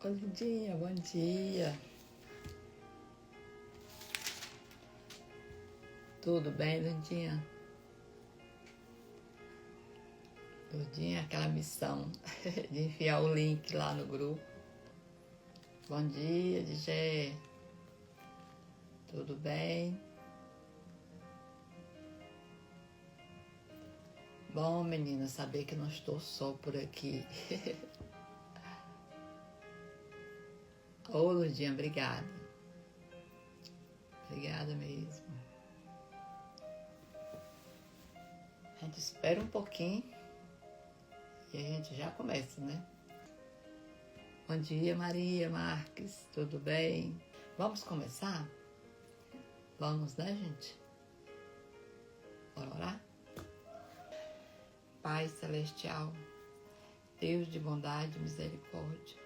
Oi, Lindinha, bom dia. Tudo bem, Lindinha? Lindinha, aquela missão de enviar o link lá no grupo. Bom dia, DJ. Tudo bem? Bom, menina, saber que não estou só por aqui. Ô, Lindinha, obrigada. Obrigada mesmo. A gente espera um pouquinho e a gente já começa, né? Bom dia, Maria Marques, tudo bem? Vamos começar? Vamos, né, gente? Bora orar? Pai Celestial, Deus de bondade e misericórdia,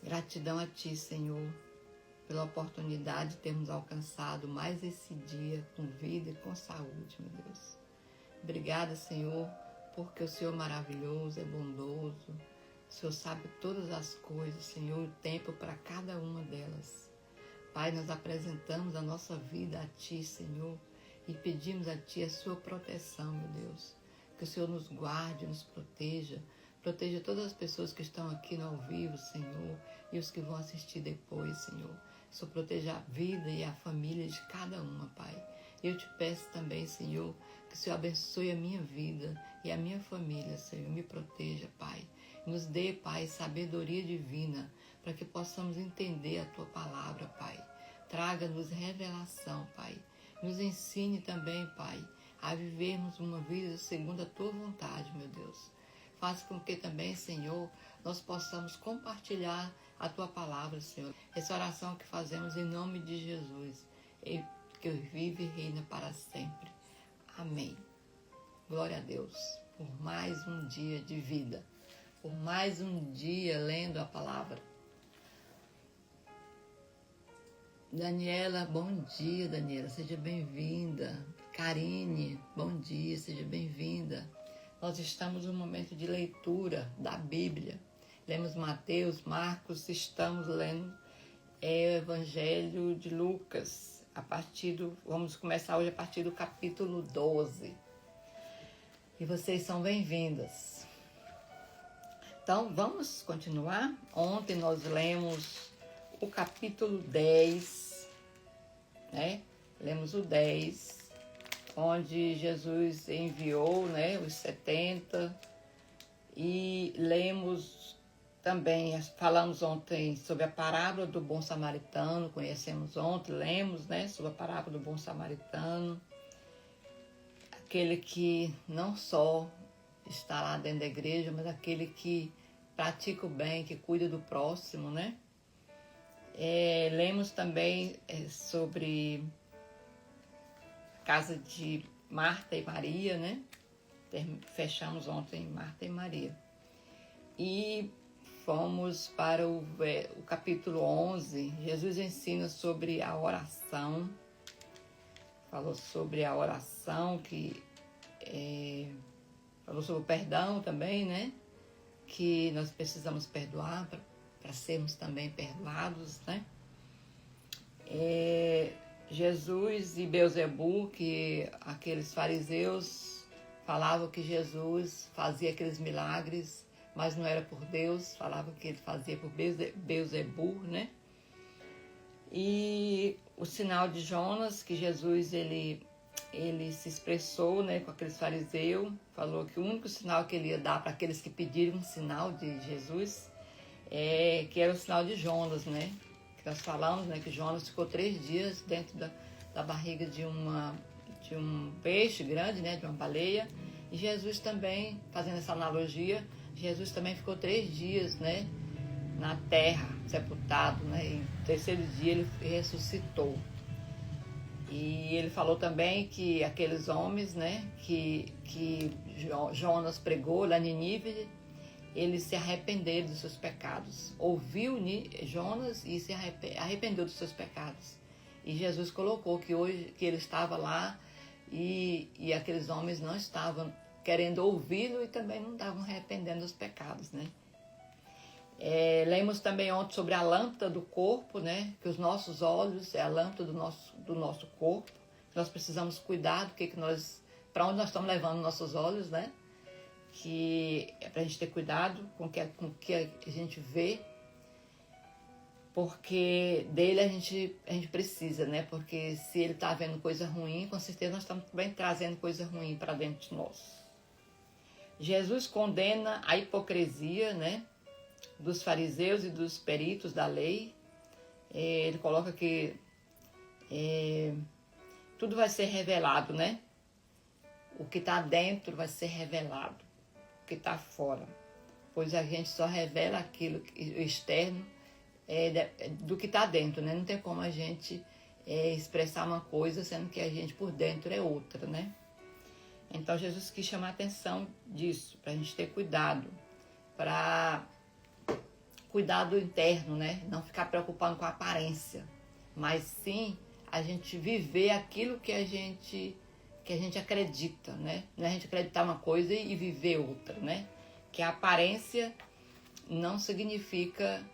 gratidão a Ti, Senhor, pela oportunidade de termos alcançado mais esse dia com vida e com saúde, meu Deus. Obrigada, Senhor, porque o Senhor é maravilhoso, é bondoso. O Senhor sabe todas as coisas, Senhor, e o tempo para cada uma delas. Pai, nós apresentamos a nossa vida a Ti, Senhor, e pedimos a Ti a Sua proteção, meu Deus. Que o Senhor nos guarde, nos proteja. Proteja todas as pessoas que estão aqui no ao vivo, Senhor, e os que vão assistir depois, Senhor. Que o Senhor proteja a vida e a família de cada uma, Pai. Eu te peço também, Senhor, que o Senhor abençoe a minha vida e a minha família, Senhor. Me proteja, Pai. Nos dê, Pai, sabedoria divina para que possamos entender a Tua palavra, Pai. Traga-nos revelação, Pai. Nos ensine também, Pai, a vivermos uma vida segundo a Tua vontade, meu Deus. Faça com que também, Senhor, nós possamos compartilhar a Tua palavra, Senhor. Essa oração que fazemos em nome de Jesus, que vive e reina para sempre. Amém. Glória a Deus por mais um dia de vida, por mais um dia lendo a palavra. Daniela, bom dia, Daniela, seja bem-vinda. Karine, bom dia, seja bem-vinda. Nós estamos num momento de leitura da Bíblia. Lemos Mateus, Marcos, estamos lendo o Evangelho de Lucas. Vamos começar hoje a partir do capítulo 12. E vocês são bem-vindas. Então, vamos continuar. Ontem nós lemos o capítulo 10, né? Lemos o 10, onde Jesus enviou, né, os 70, e lemos também, falamos ontem sobre a parábola do bom samaritano, conhecemos ontem, lemos, né, sobre a parábola do bom samaritano, aquele que não só está lá dentro da igreja, mas aquele que pratica o bem, que cuida do próximo, né? Lemos também sobre a casa de Marta e Maria, né? Fechamos ontem Marta e Maria. E fomos para o capítulo 11. Jesus ensina sobre a oração. Falou sobre a oração, falou sobre o perdão também, né? Que nós precisamos perdoar para sermos também perdoados, né? Jesus e Beelzebul, que aqueles fariseus falavam que Jesus fazia aqueles milagres, mas não era por Deus, falavam que ele fazia por Beelzebul, né? E o sinal de Jonas, que Jesus ele se expressou, né, com aqueles fariseus, falou que o único sinal que ele ia dar para aqueles que pediram um sinal de Jesus que era o sinal de Jonas, né? Que nós falamos, né, que Jonas ficou 3 dias dentro da barriga de um peixe grande, né, de uma baleia. E Jesus também, fazendo essa analogia, Jesus também ficou 3 dias, né, na terra, sepultado, né? E no 3º dia ele ressuscitou. E ele falou também que aqueles homens, né, que Jonas pregou lá em Nínive, eles se arrependeram dos seus pecados. Ouviu Jonas e se arrependeu dos seus pecados. E Jesus colocou que hoje que ele estava lá e aqueles homens não estavam querendo ouvi-lo e também não estavam arrependendo dos pecados, né? Lemos também ontem sobre a lâmpada do corpo, né? Que os nossos olhos é a lâmpada do nosso corpo. Nós precisamos cuidar do para onde nós estamos levando nossos olhos, né? Que é para a gente ter cuidado com o que a gente vê, porque dele a gente precisa, né? Porque se ele está vendo coisa ruim, com certeza nós estamos também trazendo coisa ruim para dentro de nós. Jesus condena a hipocrisia, né? Dos fariseus e dos peritos da lei. Ele coloca que tudo vai ser revelado, né? O que está dentro vai ser revelado, o que está fora. Pois a gente só revela aquilo externo do que está dentro, né? Não tem como a gente expressar uma coisa sendo que a gente por dentro é outra, né? Então Jesus quis chamar a atenção disso, para a gente ter cuidado, para cuidado interno, né? Não ficar preocupado com a aparência, mas sim a gente viver aquilo que a gente acredita, né? Não é a gente acreditar uma coisa e viver outra, né? Que a aparência não significa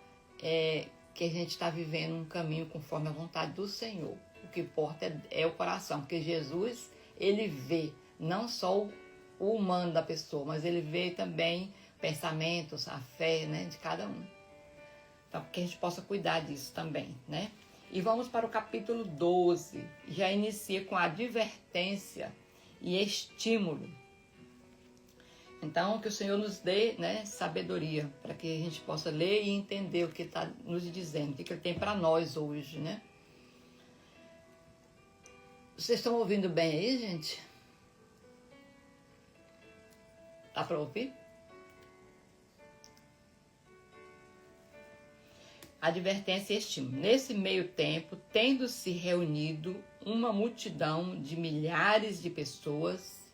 que a gente está vivendo um caminho conforme a vontade do Senhor. O que importa é o coração, porque Jesus, ele vê não só o humano da pessoa, mas ele vê também pensamentos, a fé, né, de cada um. Então, que a gente possa cuidar disso também, né? E vamos para o capítulo 12, já inicia com advertência e estímulo. Então, que o Senhor nos dê, né, sabedoria, para que a gente possa ler e entender o que Ele está nos dizendo, o que Ele tem para nós hoje, né? Vocês estão ouvindo bem aí, gente? Dá para ouvir? Advertência e estímulo. Nesse meio tempo, tendo se reunido uma multidão de milhares de pessoas,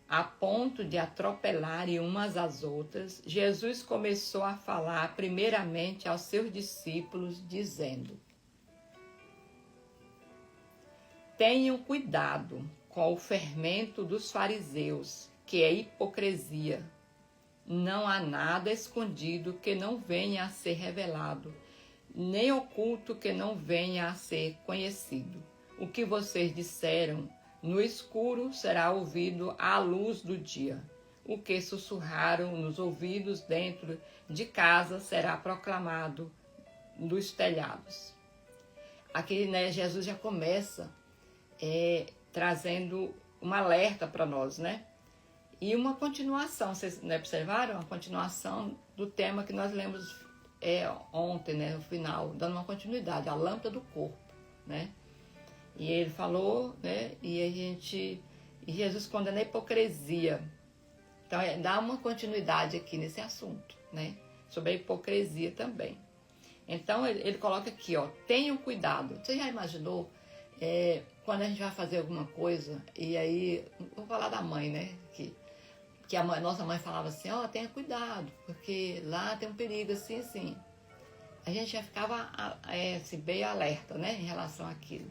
a ponto de atropelarem umas às outras, Jesus começou a falar primeiramente aos seus discípulos, dizendo: tenham cuidado com o fermento dos fariseus, que é hipocrisia. Não há nada escondido que não venha a ser revelado, nem oculto que não venha a ser conhecido. O que vocês disseram no escuro será ouvido à luz do dia. O que sussurraram nos ouvidos dentro de casa será proclamado dos telhados. Aqui, né, Jesus já começa trazendo um alerta para nós, né? E uma continuação, vocês não observaram? Uma continuação do tema que nós lemos ontem, né, no final, dando uma continuidade, a lâmpada do corpo, né? E ele falou, né, e Jesus condena a hipocrisia. Então, dá uma continuidade aqui nesse assunto, né? Sobre a hipocrisia também. Então, ele coloca aqui, ó, tenham cuidado. Você já imaginou quando a gente vai fazer alguma coisa, e aí, vou falar da mãe, né, que nossa mãe falava assim, ó, tenha cuidado, porque lá tem um perigo assim, assim. A gente já ficava assim, bem alerta, né, em relação àquilo.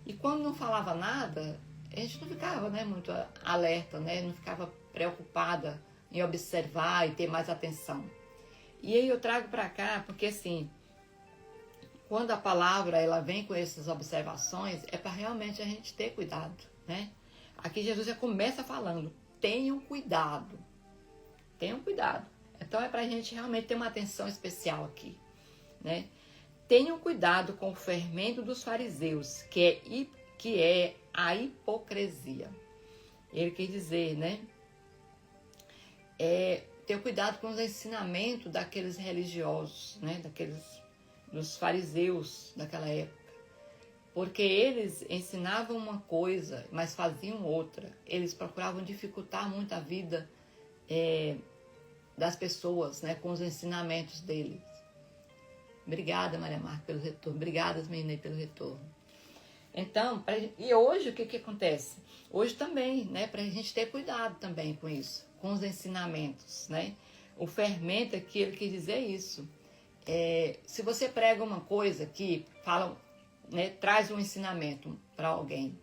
E quando não falava nada, a gente não ficava, né, muito alerta, né, não ficava preocupada em observar e ter mais atenção. E aí eu trago para cá, porque assim, quando a palavra ela vem com essas observações, é para realmente a gente ter cuidado, né? Aqui Jesus já começa falando, tenham cuidado, tenham cuidado. Então é para a gente realmente ter uma atenção especial aqui, né? Tenham cuidado com o fermento dos fariseus, que é a hipocrisia. Ele quer dizer, né? Ter cuidado com os ensinamentos daqueles religiosos, né? Dos fariseus daquela época. Porque eles ensinavam uma coisa, mas faziam outra. Eles procuravam dificultar muito a vida das pessoas, né? Com os ensinamentos deles. Obrigada, Maria Marta, pelo retorno. Obrigada, meninas, pelo retorno. Então, e hoje o que acontece? Hoje também, né? Para a gente ter cuidado também com isso, com os ensinamentos, né? O fermento aqui, ele quer dizer isso. Se você prega uma coisa que fala, né, traz um ensinamento para alguém,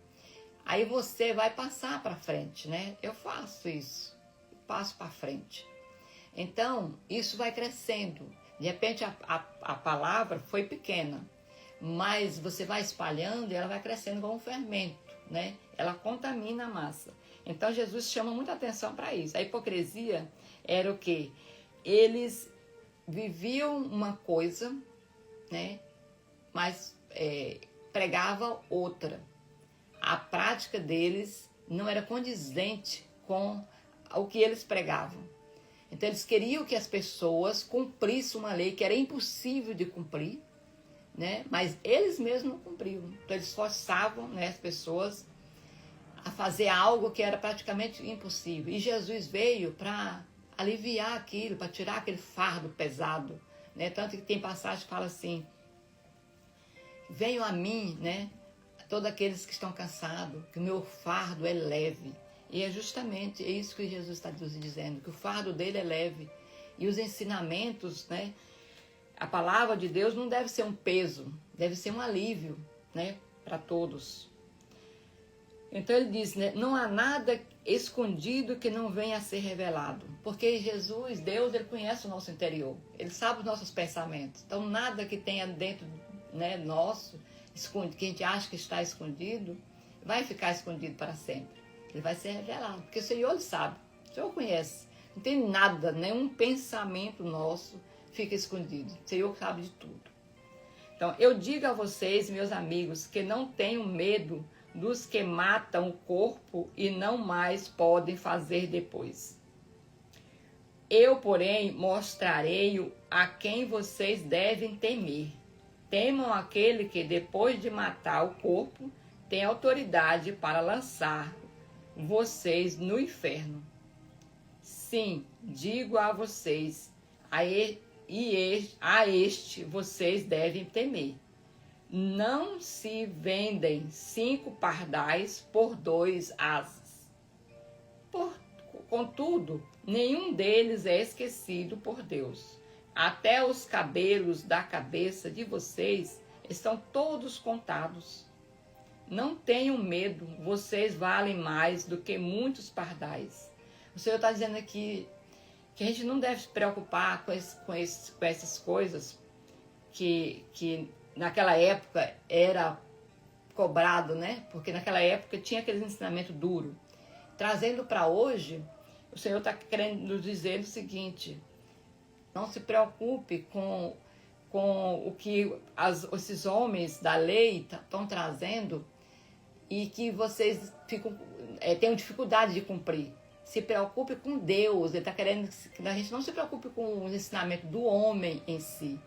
aí você vai passar para frente, né? Eu faço isso, passo para frente. Então, isso vai crescendo. De repente, a palavra foi pequena, mas você vai espalhando e ela vai crescendo como um fermento, né? Ela contamina a massa. Então, Jesus chama muita atenção para isso. A hipocrisia era o quê? Eles viviam uma coisa, né? Mas pregava outra. A prática deles não era condizente com o que eles pregavam. Então eles queriam que as pessoas cumprissem uma lei que era impossível de cumprir, né? Mas eles mesmos não cumpriam. Então eles forçavam, né, as pessoas a fazer algo que era praticamente impossível. E Jesus veio para aliviar aquilo, para tirar aquele fardo pesado, né? Tanto que tem passagem que fala assim: venham a mim, né, todos aqueles que estão cansados, que o meu fardo é leve. E é justamente isso que Jesus está nos dizendo, que o fardo dele é leve. E os ensinamentos, né, a palavra de Deus não deve ser um peso, deve ser um alívio, né, para todos. Então ele diz, né, não há nada escondido que não venha a ser revelado. Porque Jesus, Deus, ele conhece o nosso interior, ele sabe os nossos pensamentos. Então nada que tenha dentro, né, nosso, que a gente acha que está escondido, vai ficar escondido para sempre. Ele vai ser revelado, porque o Senhor ele sabe, o Senhor conhece. Não tem nada, nenhum pensamento nosso fica escondido. O Senhor sabe de tudo. Então, eu digo a vocês, meus amigos, que não tenham medo dos que matam o corpo e não mais podem fazer depois. Eu, porém, mostrarei a quem vocês devem temer. Temam aquele que, depois de matar o corpo, tem autoridade para lançar vocês no inferno. Sim, digo a vocês, a este vocês devem temer. Não se vendem 5 pardais por 2 asas. Contudo, nenhum deles é esquecido por Deus. Até os cabelos da cabeça de vocês estão todos contados. Não tenham medo, vocês valem mais do que muitos pardais. O Senhor está dizendo aqui que a gente não deve se preocupar com essas coisas que naquela época era cobrado, né? Porque naquela época tinha aquele ensinamento duro. Trazendo para hoje, o Senhor está querendo nos dizer o seguinte: não se preocupe com o que esses homens da lei estão trazendo e que vocês tenham dificuldade de cumprir. Se preocupe com Deus. Ele está querendo que a gente não se preocupe com o ensinamento do homem em si.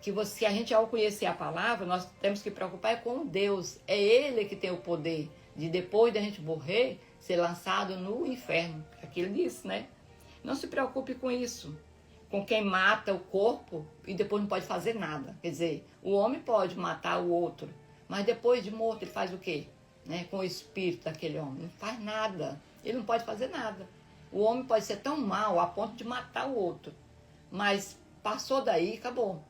Que a gente, ao conhecer a palavra, nós temos que preocupar com Deus. É Ele que tem o poder de, depois da gente morrer, ser lançado no inferno. Aquilo disse, né? Não se preocupe com isso. Com quem mata o corpo e depois não pode fazer nada. Quer dizer, o homem pode matar o outro, mas depois de morto ele faz o quê? Né? Com o espírito daquele homem. Não faz nada. Ele não pode fazer nada. O homem pode ser tão mau a ponto de matar o outro. Mas passou daí, acabou.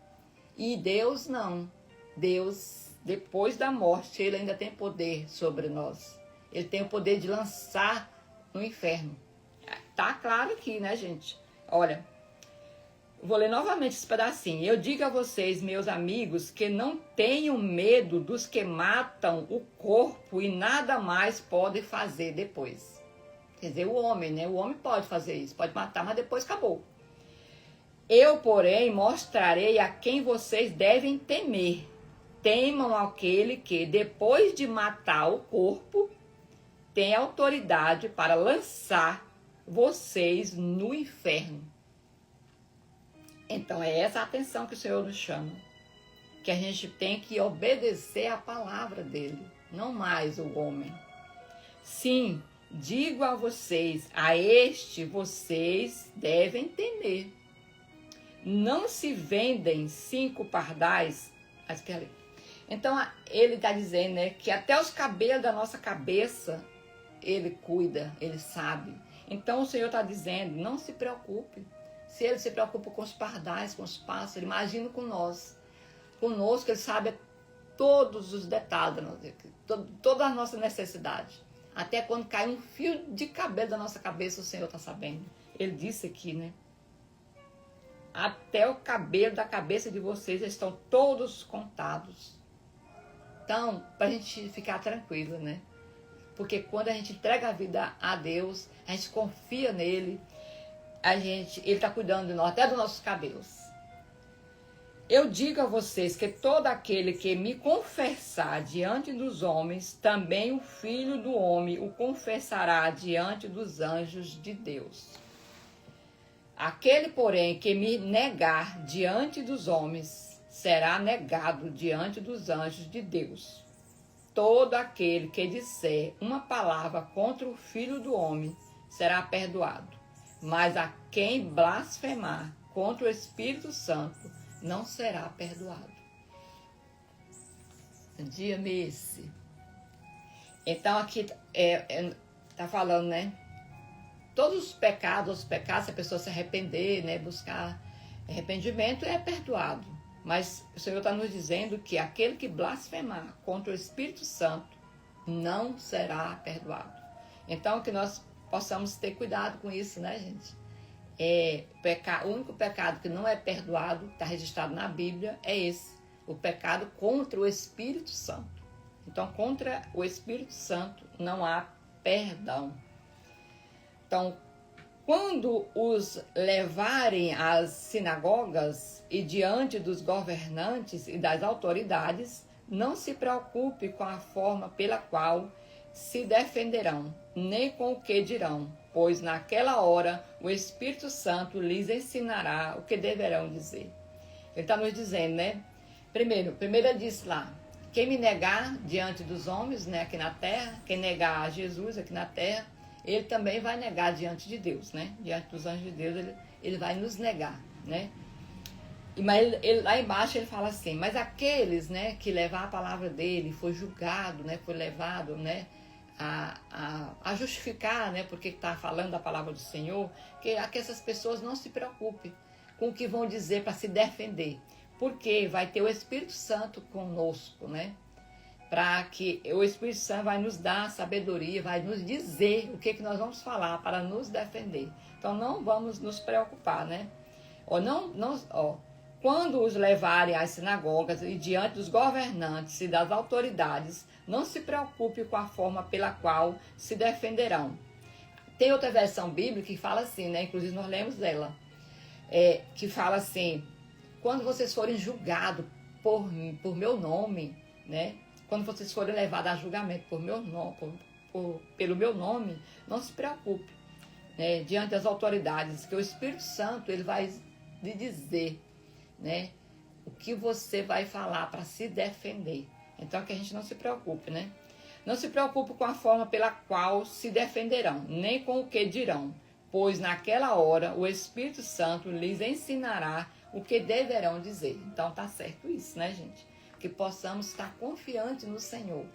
E Deus não. Deus, depois da morte, ele ainda tem poder sobre nós. Ele tem o poder de lançar no inferno. Tá claro aqui, né, gente? Olha, vou ler novamente esse pedacinho. Eu digo a vocês, meus amigos, que não tenham medo dos que matam o corpo e nada mais podem fazer depois. Quer dizer, o homem, né? O homem pode fazer isso, pode matar, mas depois acabou. Eu, porém, mostrarei a quem vocês devem temer. Temam aquele que, depois de matar o corpo, tem autoridade para lançar vocês no inferno. Então, é essa a atenção que o Senhor nos chama. Que a gente tem que obedecer a palavra dele, não mais o homem. Sim, digo a vocês, a este vocês devem temer. Não se vendem 5 pardais. Então, ele está dizendo, né, que até os cabelos da nossa cabeça, ele cuida, ele sabe. Então, o Senhor está dizendo, não se preocupe. Se ele se preocupa com os pardais, com os pássaros, imagina com nós. Conosco, ele sabe todos os detalhes, toda a nossa necessidade. Até quando cai um fio de cabelo da nossa cabeça, o Senhor está sabendo. Ele disse aqui, né? até o cabelo da cabeça de vocês estão todos contados. Então, para a gente ficar tranquilo, né? Porque quando a gente entrega a vida a Deus, a gente confia nele, Ele está cuidando de nós, até dos nossos cabelos. Eu digo a vocês que todo aquele que me confessar diante dos homens, também o Filho do Homem o confessará diante dos anjos de Deus. Aquele, porém, que me negar diante dos homens, será negado diante dos anjos de Deus. Todo aquele que disser uma palavra contra o Filho do Homem será perdoado. Mas a quem blasfemar contra o Espírito Santo não será perdoado. Dia-me esse. Então aqui está falando, né? Todos os pecados, se a pessoa se arrepender, né? Buscar arrependimento, é perdoado. Mas o Senhor está nos dizendo que aquele que blasfemar contra o Espírito Santo não será perdoado. Então que nós possamos ter cuidado com isso, né, gente? O único pecado que não é perdoado, está registrado na Bíblia, é esse. O pecado contra o Espírito Santo. Então, contra o Espírito Santo não há perdão. Então, quando os levarem às sinagogas e diante dos governantes e das autoridades, não se preocupe com a forma pela qual se defenderão, nem com o que dirão, pois naquela hora o Espírito Santo lhes ensinará o que deverão dizer. Ele está nos dizendo, né? Primeiro disse lá, quem me negar diante dos homens, né, aqui na terra, quem negar a Jesus aqui na terra, ele também vai negar diante de Deus, né? Diante dos anjos de Deus, ele vai nos negar, né? Mas lá embaixo ele fala assim, mas aqueles, né, que levar a palavra dele, foi julgado, né, foi levado, né, a justificar, né, porque está falando da palavra do Senhor, que essas pessoas não se preocupem com o que vão dizer para se defender, porque vai ter o Espírito Santo conosco, né, para que o Espírito Santo vai nos dar sabedoria, vai nos dizer o que nós vamos falar para nos defender. Então não vamos nos preocupar, né? Quando os levarem às sinagogas e diante dos governantes e das autoridades, não se preocupe com a forma pela qual se defenderão. Tem outra versão bíblica que fala assim, né? Inclusive nós lemos dela, que fala assim, quando vocês forem julgados por meu nome, né? Quando vocês forem levados a julgamento por meu nome, pelo meu nome, não se preocupe, né? Diante das autoridades, que o Espírito Santo ele vai lhe dizer, né, o que você vai falar para se defender. Então que a gente não se preocupe, né? Não se preocupe com a forma pela qual se defenderão, nem com o que dirão, pois naquela hora o Espírito Santo lhes ensinará o que deverão dizer. Então tá certo isso, né, gente? Que possamos estar confiantes no Senhor.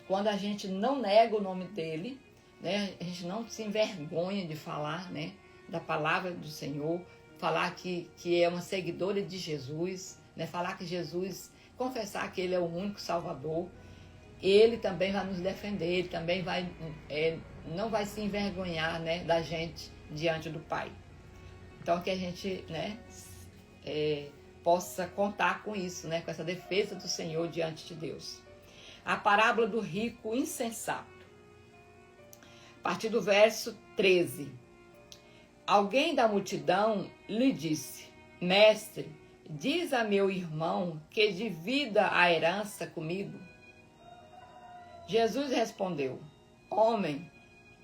Quando a gente não nega o nome dele, né, a gente não se envergonha de falar, né, da palavra do Senhor, falar que é uma seguidora de Jesus, né, falar que Jesus, confessar que ele é o único Salvador, ele também vai nos defender, ele também não vai se envergonhar, né, da gente diante do Pai. Então que a gente, né, possa contar com isso, né, com essa defesa do Senhor diante de Deus. A parábola do rico insensato. A partir do verso 13. Alguém da multidão lhe disse, mestre, diz a meu irmão que divida a herança comigo. Jesus respondeu, homem,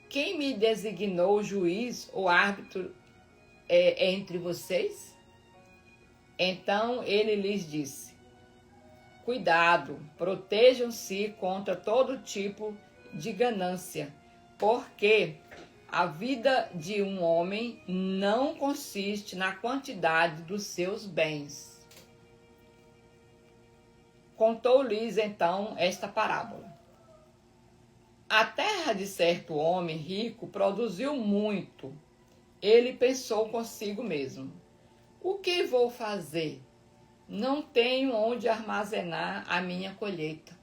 quem me designou juiz ou árbitro entre vocês? Então ele lhes disse, cuidado, protejam-se contra todo tipo de ganância, porque a vida de um homem não consiste na quantidade dos seus bens. Contou-lhes então esta parábola. A terra de certo homem rico produziu muito. Ele pensou consigo mesmo, o que vou fazer? Não tenho onde armazenar a minha colheita.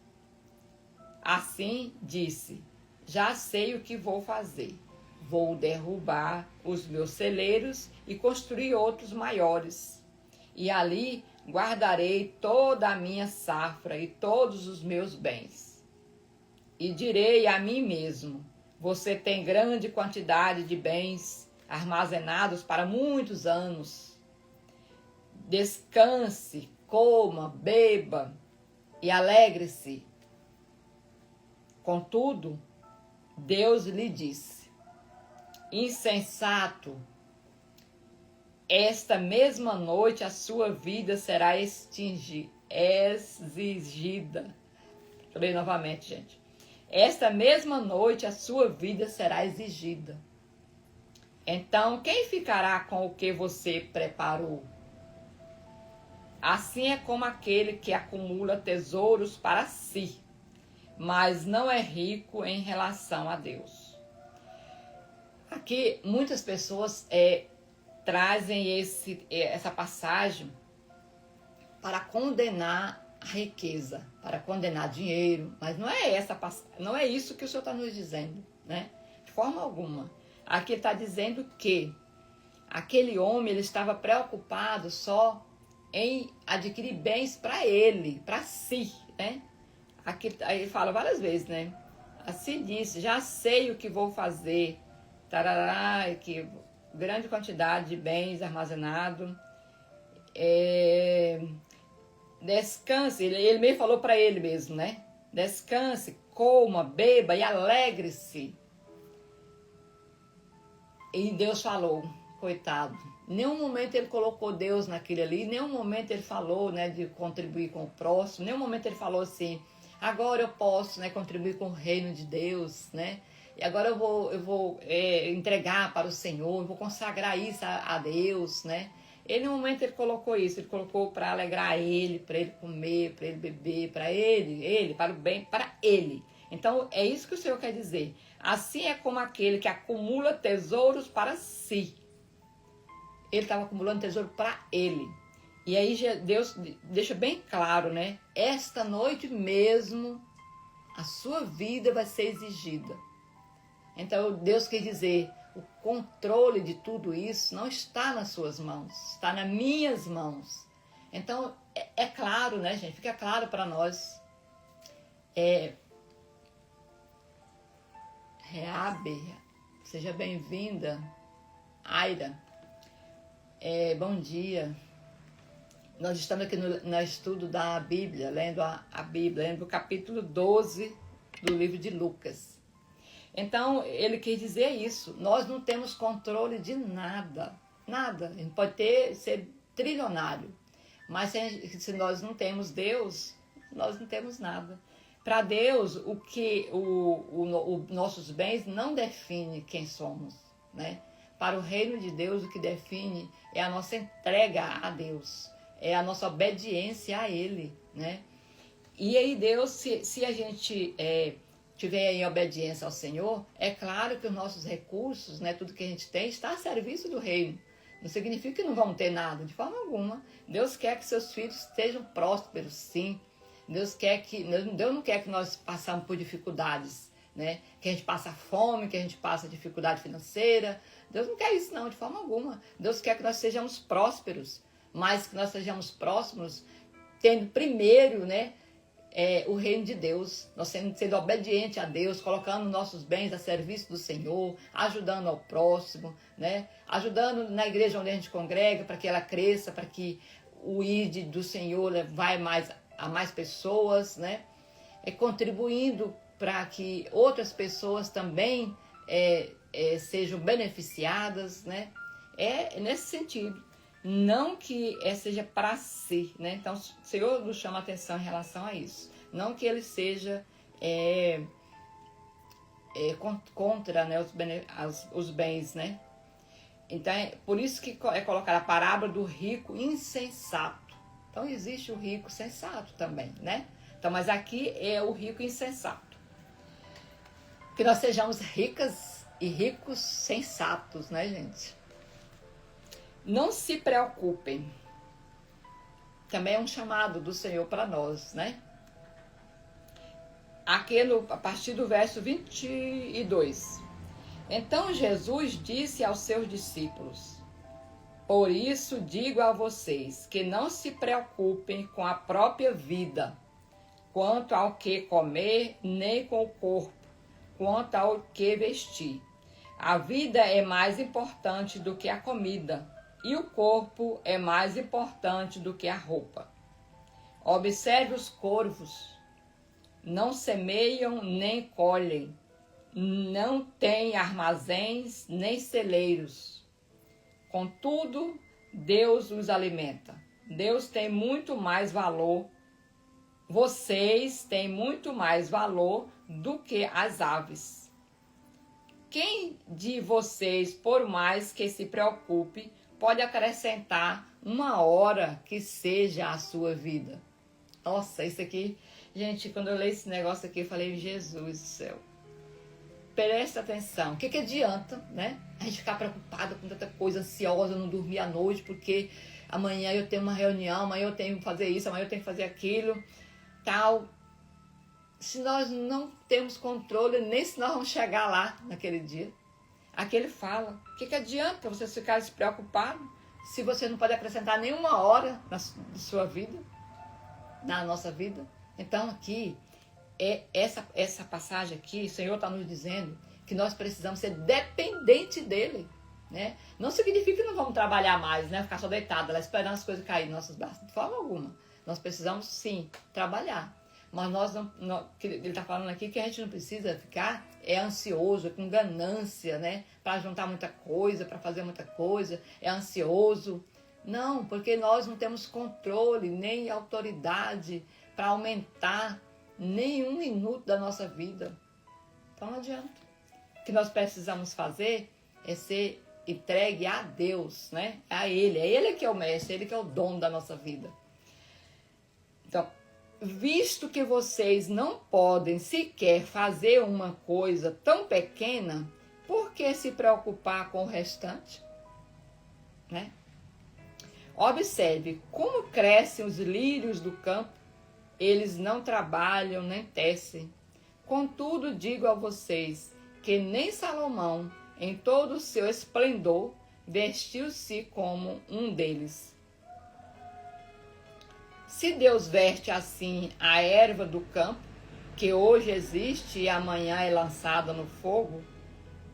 Assim disse, já sei o que vou fazer. Vou derrubar os meus celeiros e construir outros maiores. E ali guardarei toda a minha safra e todos os meus bens. E direi a mim mesmo: você tem grande quantidade de bens armazenados para muitos anos. Descanse, coma, beba e alegre-se. Contudo, Deus lhe disse: insensato, esta mesma noite a sua vida será exigida. Vou ler novamente, gente. Esta mesma noite a sua vida será exigida. Então, quem ficará com o que você preparou? Assim é como aquele que acumula tesouros para si, mas não é rico em relação a Deus. Aqui, muitas pessoas trazem essa passagem para condenar a riqueza, para condenar dinheiro, mas não é isso que o Senhor está nos dizendo, né? De forma alguma. Aqui está dizendo que aquele homem ele estava preocupado só em adquirir bens para ele, para si, né? Aqui ele fala várias vezes, né? Assim disse: já sei o que vou fazer, tarará, que grande quantidade de bens armazenados. Descanse, ele mesmo falou para ele mesmo, né? Descanse, coma, beba e alegre-se. E Deus falou, coitado. Nenhum momento ele colocou Deus naquele ali, nenhum momento ele falou, né, de contribuir com o próximo, nenhum momento ele falou assim: agora eu posso, né, contribuir com o reino de Deus, né? E agora eu vou entregar para o Senhor, eu vou consagrar isso a Deus, né? Ele, no momento, ele colocou isso, ele colocou para alegrar ele, para ele comer, para ele beber, para ele, para o bem, para ele. Então, é isso que o Senhor quer dizer. Assim é como aquele que acumula tesouros para si. Ele estava acumulando tesouro para ele. E aí Deus deixa bem claro, né? Esta noite mesmo, a sua vida vai ser exigida. Então, Deus quer dizer, o controle de tudo isso não está nas suas mãos, está nas minhas mãos. Então, é claro, né, gente? Fica claro para nós. Reabe, seja bem-vinda. Aira, bom dia. Nós estamos aqui no estudo da Bíblia, lendo a Bíblia, lendo o capítulo 12 do livro de Lucas. Então, ele quis dizer isso. Nós não temos controle de nada. Nada. A gente pode ser trilionário. Mas se nós não temos Deus, nós não temos nada. Para Deus, os nossos bens não definem quem somos, né? Para o reino de Deus, o que define é a nossa entrega a Deus. É a nossa obediência a Ele, né? E aí Deus, se a gente tiver em obediência ao Senhor, é claro que os nossos recursos, né, tudo que a gente tem, está a serviço do reino. Não significa que não vamos ter nada, de forma alguma. Deus quer que seus filhos estejam prósperos, sim. Deus não quer que nós passemos por dificuldades, né? Que a gente passa fome, que a gente passa dificuldade financeira. Deus não quer isso, não, de forma alguma. Deus quer que nós sejamos prósperos, mas que nós sejamos próximos tendo primeiro, né, o reino de Deus, nós sendo obediente a Deus, colocando nossos bens a serviço do Senhor, ajudando ao próximo, né? Ajudando na igreja onde a gente congrega, para que ela cresça, para que o ID do Senhor vai a mais pessoas, né? Contribuindo para que outras pessoas também sejam beneficiadas, né? É nesse sentido. Não que seja para si, né? Então, o Senhor nos chama a atenção em relação a isso. Não que ele seja contra, né, os bens, né? Então, por isso que é colocada a parábola do rico insensato. Então, existe o rico sensato também, né? Então, mas aqui é o rico insensato. Que nós sejamos ricas e ricos sensatos, né, gente? Não se preocupem. Também é um chamado do Senhor para nós, né? Aqui a partir do verso 22. Então Jesus disse aos seus discípulos: por isso digo a vocês que não se preocupem com a própria vida, quanto ao que comer, nem com o corpo, quanto ao que vestir. A vida é mais importante do que a comida, e o corpo é mais importante do que a roupa. Observe os corvos, não semeiam nem colhem, não têm armazéns nem celeiros. Contudo, Deus os alimenta. Deus tem muito mais valor. Vocês têm muito mais valor do que as aves. Quem de vocês, por mais que se preocupe, pode acrescentar uma hora que seja a sua vida? Nossa, isso aqui, gente, quando eu leio esse negócio aqui, eu falei, Jesus do céu. Presta atenção. O que adianta, né? A gente ficar preocupado com tanta coisa, ansiosa, não dormir à noite, porque amanhã eu tenho uma reunião, amanhã eu tenho que fazer isso, amanhã eu tenho que fazer aquilo, tal. Se nós não temos controle, nem se nós vamos chegar lá naquele dia. Aqui ele fala, o que adianta você ficar despreocupado se você não pode acrescentar nenhuma hora na sua vida, na nossa vida? Então aqui, essa passagem aqui, o Senhor está nos dizendo que nós precisamos ser dependentes dele, né? Não significa que não vamos trabalhar mais, né? Ficar só deitado lá esperando as coisas caírem nos nossos braços, de forma alguma. Nós precisamos sim trabalhar. Mas ele está falando aqui que a gente não precisa ficar ansioso, com ganância, né? Para juntar muita coisa, para fazer muita coisa, ansioso. Não, porque nós não temos controle, nem autoridade para aumentar nenhum minuto da nossa vida. Então não adianta. O que nós precisamos fazer é ser entregue a Deus, né? A Ele. É Ele que é o mestre, é Ele que é o dono da nossa vida. Então, visto que vocês não podem sequer fazer uma coisa tão pequena, por que se preocupar com o restante? Né? Observe como crescem os lírios do campo. Eles não trabalham nem tecem. Contudo, digo a vocês que nem Salomão, em todo o seu esplendor, vestiu-se como um deles. Se Deus veste assim a erva do campo, que hoje existe e amanhã é lançada no fogo,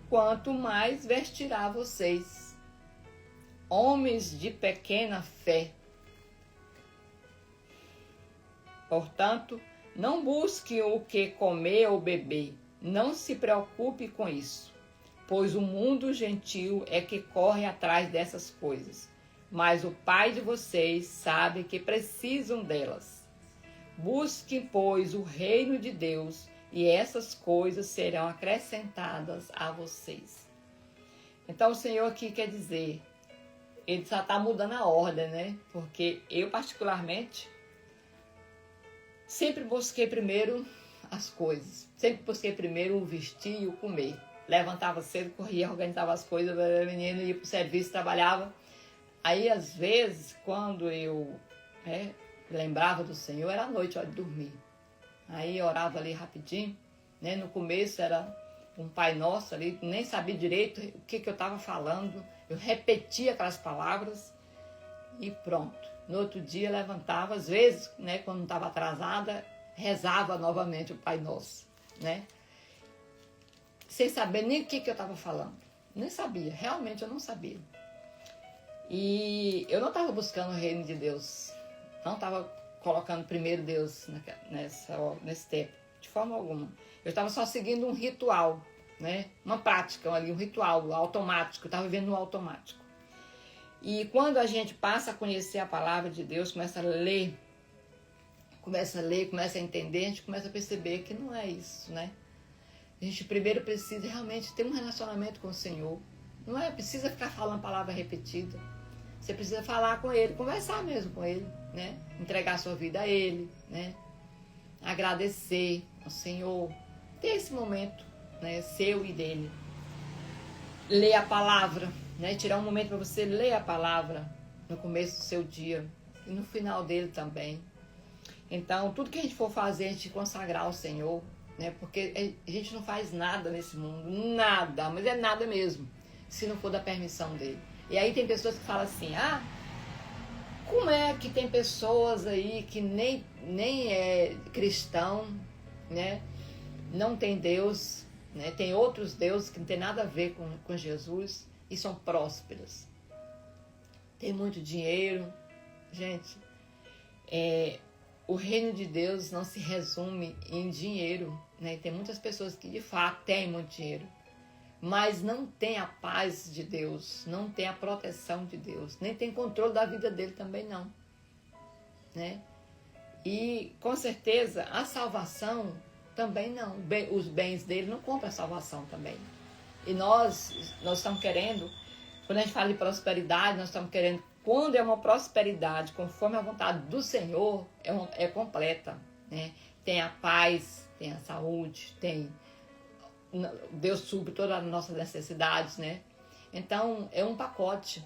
quanto mais vestirá vocês, homens de pequena fé. Portanto, não busque o que comer ou beber, não se preocupe com isso, pois o mundo gentil é que corre atrás dessas coisas. Mas o Pai de vocês sabe que precisam delas. Busquem, pois, o reino de Deus, e essas coisas serão acrescentadas a vocês. Então, o Senhor aqui quer dizer, Ele só está mudando a ordem, né? Porque eu, particularmente, sempre busquei primeiro as coisas. Sempre busquei primeiro o vestir e o comer. Levantava cedo, corria, organizava as coisas, o menino ia para o serviço, trabalhava. Aí, às vezes, quando eu lembrava do Senhor, era à noite, hora de dormir. Aí, orava ali rapidinho, né? No começo era um Pai Nosso ali, nem sabia direito o que eu estava falando. Eu repetia aquelas palavras e pronto. No outro dia, levantava, às vezes, né, quando não estava atrasada, rezava novamente o Pai Nosso, né? Sem saber nem o que eu estava falando. Nem sabia, realmente eu não sabia. E eu não estava buscando o reino de Deus, não estava colocando primeiro Deus nesse tempo, de forma alguma. Eu estava só seguindo um ritual, né? Uma prática ali, um ritual automático, eu estava vivendo no automático. E quando a gente passa a conhecer a palavra de Deus, começa a ler, começa a entender, a gente começa a perceber que não é isso, né? A gente primeiro precisa realmente ter um relacionamento com o Senhor. Não é precisa ficar falando palavra repetida. Você precisa falar com Ele, conversar mesmo com Ele, né? Entregar a sua vida a Ele, né? Agradecer ao Senhor. Ter esse momento, né? Seu e dele. Ler a palavra, né? Tirar um momento para você ler a palavra no começo do seu dia e no final dele também. Então, tudo que a gente for fazer, a gente consagrar ao Senhor, né? Porque a gente não faz nada nesse mundo, nada, mas é nada mesmo, se não for da permissão dele. E aí tem pessoas que falam assim, como é que tem pessoas aí que nem é cristão, né? Não tem Deus, né? Tem outros deuses que não tem nada a ver com Jesus e são prósperas. Tem muito dinheiro. Gente, o reino de Deus não se resume em dinheiro, né? Tem muitas pessoas que de fato têm muito dinheiro, mas não tem a paz de Deus, não tem a proteção de Deus, nem tem controle da vida dele também não, né? E com certeza a salvação também não, os bens dele não compram a salvação também. E nós estamos querendo, quando a gente fala de prosperidade, nós estamos querendo, quando é uma prosperidade conforme a vontade do Senhor, é completa, né? Tem a paz, tem a saúde, Deus supre todas as nossas necessidades, né? Então, é um pacote,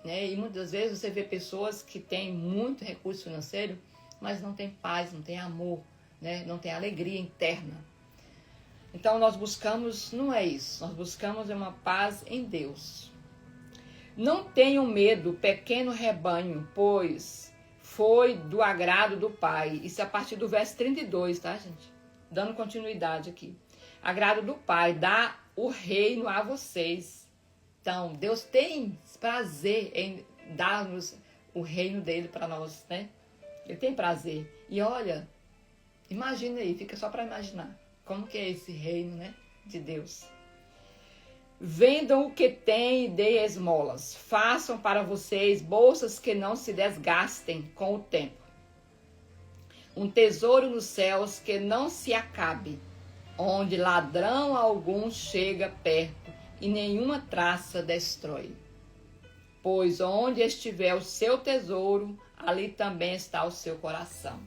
né? E muitas vezes você vê pessoas que têm muito recurso financeiro, mas não tem paz, não tem amor, né? Não tem alegria interna. Então, nós buscamos, não é isso, nós buscamos uma paz em Deus. Não tenham medo, pequeno rebanho, pois foi do agrado do Pai. Isso é a partir do verso 32, tá, gente? Dando continuidade aqui. Agrado do Pai, dá o reino a vocês. Então, Deus tem prazer em dar-nos o reino dele para nós, né? Ele tem prazer. E olha, imagina aí, fica só para imaginar como que é esse reino, né, de Deus. Vendam o que têm e deem esmolas. Façam para vocês bolsas que não se desgastem com o tempo. Um tesouro nos céus que não se acabe, onde ladrão algum chega perto e nenhuma traça destrói. Pois onde estiver o seu tesouro, ali também está o seu coração.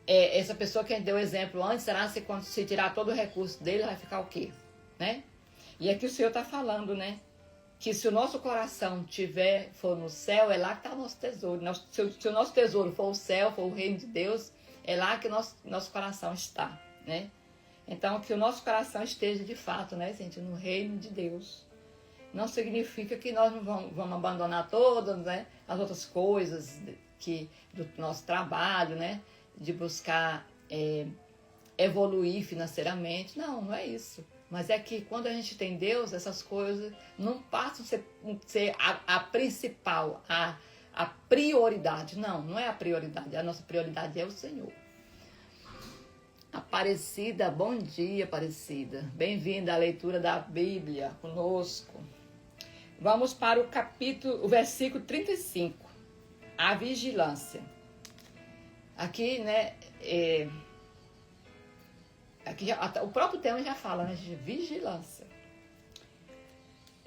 Essa pessoa que a gente deu exemplo antes, será que quando se tirar todo o recurso dele, vai ficar o quê? Né? E aqui o Senhor está falando, né? Que se o nosso coração for no céu, é lá que está o nosso tesouro. Se o nosso tesouro for o céu, for o reino de Deus, é lá que o nosso coração está, né? Então, que o nosso coração esteja de fato, né, gente, no reino de Deus. Não significa que nós não vamos abandonar todas, né, as outras coisas do nosso trabalho, né, de buscar evoluir financeiramente. Não é isso. Mas é que quando a gente tem Deus, essas coisas não passam a ser a principal, a prioridade. Não é a prioridade. A nossa prioridade é o Senhor. Aparecida, bom dia, Aparecida. Bem-vinda à leitura da Bíblia conosco. Vamos para o versículo 35. A vigilância. Aqui, né, o próprio tema já fala, né, de vigilância.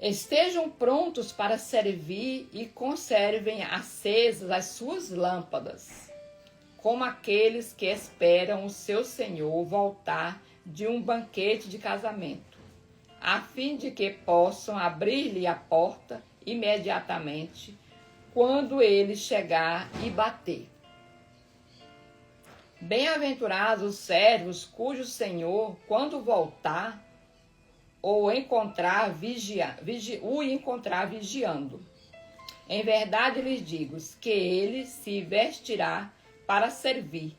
Estejam prontos para servir e conservem acesas as suas lâmpadas, como aqueles que esperam o seu Senhor voltar de um banquete de casamento, a fim de que possam abrir-lhe a porta imediatamente quando ele chegar e bater. Bem-aventurados os servos cujo Senhor, quando voltar, o encontrar vigiando. Em verdade lhes digo que ele se vestirá para servir.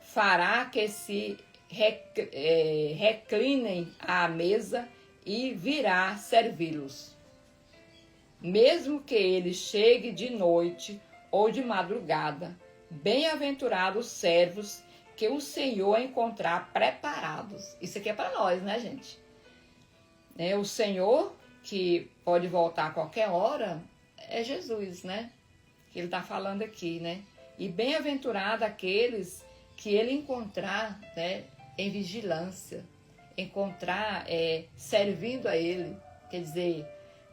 Fará que se reclinem à mesa e virá servi-los. Mesmo que ele chegue de noite ou de madrugada, bem-aventurados os servos que o Senhor encontrar preparados. Isso aqui é para nós, né, gente? O Senhor, que pode voltar a qualquer hora, é Jesus, né? Que ele está falando aqui, né? E bem-aventurado aqueles que ele encontrar, né, em vigilância, encontrar servindo a ele, quer dizer,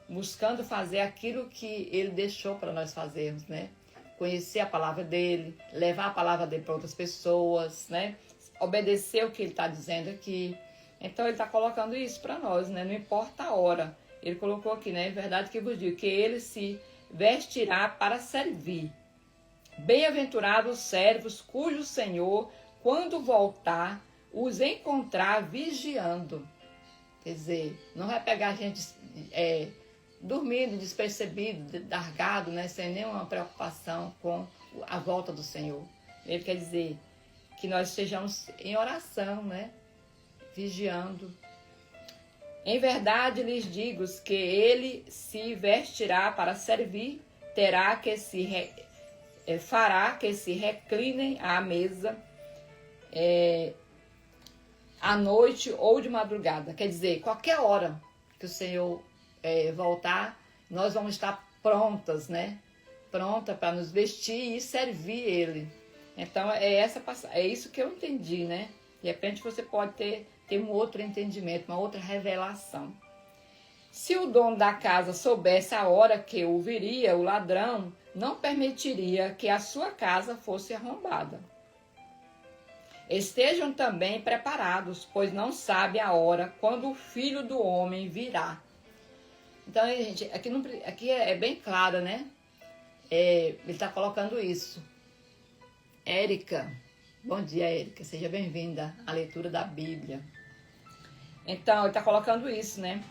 buscando fazer aquilo que ele deixou para nós fazermos, né? Conhecer a palavra dele, levar a palavra dele para outras pessoas, né? Obedecer o que ele está dizendo aqui. Então ele está colocando isso para nós, né? Não importa a hora. Ele colocou aqui, né? É verdade que vos digo, que ele se vestirá para servir. Bem-aventurados os servos cujo Senhor, quando voltar, os encontrar vigiando. Quer dizer, não vai pegar a gente dormindo, despercebido, largado, né, sem nenhuma preocupação com a volta do Senhor. Ele quer dizer que nós estejamos em oração, né, vigiando. Em verdade lhes digo que ele se vestirá para servir, fará que se reclinem à mesa à noite ou de madrugada. Quer dizer, qualquer hora que o Senhor voltar, nós vamos estar prontas, né? Pronta para nos vestir e servir Ele. Então, é isso que eu entendi, né? De repente você pode ter um outro entendimento, uma outra revelação. Se o dono da casa soubesse a hora que ouviria o ladrão, não permitiria que a sua casa fosse arrombada. Estejam também preparados, pois não sabe a hora quando o Filho do Homem virá. Então, gente, aqui é bem claro, né? Ele está colocando isso. Érica, bom dia, Érica, seja bem-vinda à leitura da Bíblia. Então, ele está colocando isso, né?